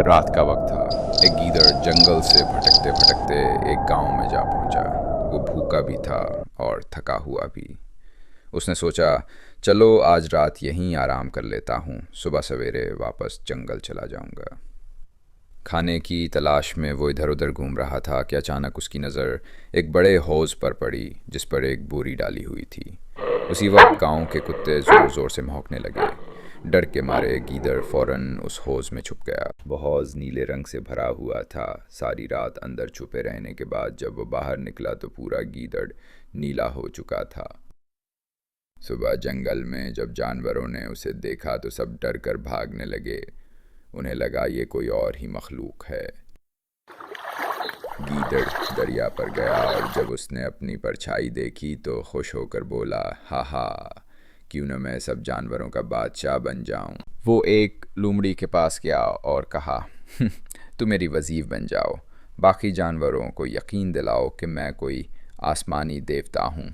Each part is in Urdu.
رات کا وقت تھا۔ ایک گیدڑ جنگل سے بھٹکتے بھٹکتے ایک گاؤں میں جا پہنچا۔ وہ بھوکا بھی تھا اور تھکا ہوا بھی۔ اس نے سوچا چلو آج رات یہیں آرام کر لیتا ہوں، صبح سویرے واپس جنگل چلا جاؤں گا۔ کھانے کی تلاش میں وہ ادھر ادھر گھوم رہا تھا کہ اچانک اس کی نظر ایک بڑے حوض پر پڑی جس پر ایک بوری ڈالی ہوئی تھی۔ اسی وقت گاؤں کے کتے زور زور سے بھونکنے لگے۔ ڈر کے مارے گیدڑ فوراً اس حوض میں چھپ گیا۔ وہ حوض نیلے رنگ سے بھرا ہوا تھا۔ ساری رات اندر چھپے رہنے کے بعد جب وہ باہر نکلا تو پورا گیدڑ نیلا ہو چکا تھا۔ صبح جنگل میں جب جانوروں نے اسے دیکھا تو سب ڈر کر بھاگنے لگے۔ انہیں لگا یہ کوئی اور ہی مخلوق ہے۔ گیدڑ دریا پر گیا اور جب اس نے اپنی پرچھائی دیکھی تو خوش ہو کر بولا، ہا ہا، کیوں نہ میں سب جانوروں کا بادشاہ بن جاؤں۔ وہ ایک لومڑی کے پاس گیا اور کہا، تم میری وزیر بن جاؤ، باقی جانوروں کو یقین دلاؤ کہ میں کوئی آسمانی دیوتا ہوں۔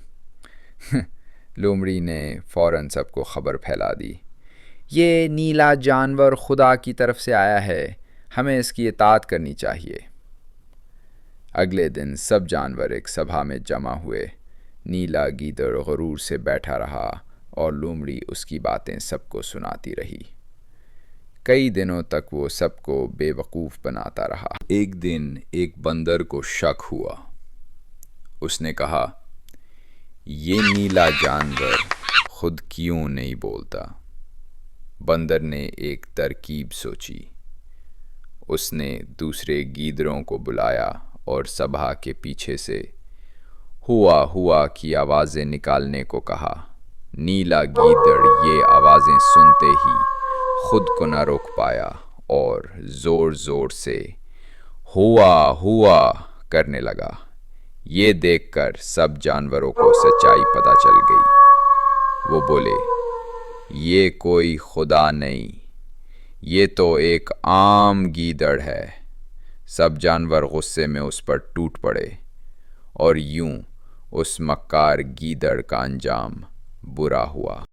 لومڑی نے فوراً سب کو خبر پھیلا دی، یہ نیلا جانور خدا کی طرف سے آیا ہے، ہمیں اس کی اطاعت کرنی چاہیے۔ اگلے دن سب جانور ایک سبھا میں جمع ہوئے۔ نیلا گیدڑ غرور سے بیٹھا رہا اور لومڑی اس کی باتیں سب کو سناتی رہی۔ کئی دنوں تک وہ سب کو بے وقوف بناتا رہا۔ ایک دن ایک بندر کو شک ہوا۔ اس نے کہا، یہ نیلا جانور خود کیوں نہیں بولتا؟ بندر نے ایک ترکیب سوچی۔ اس نے دوسرے گیدڑوں کو بلایا اور سبھا کے پیچھے سے ہوا ہوا کی آوازیں نکالنے کو کہا۔ نیلا گیدڑ یہ آوازیں سنتے ہی خود کو نہ روک پایا اور زور زور سے ہوا ہوا کرنے لگا۔ یہ دیکھ کر سب جانوروں کو سچائی پتہ چل گئی۔ وہ بولے، یہ کوئی خدا نہیں، یہ تو ایک عام گیدڑ ہے۔ سب جانور غصے میں اس پر ٹوٹ پڑے اور یوں اس مکار گیدڑ کا انجام برا ہوا۔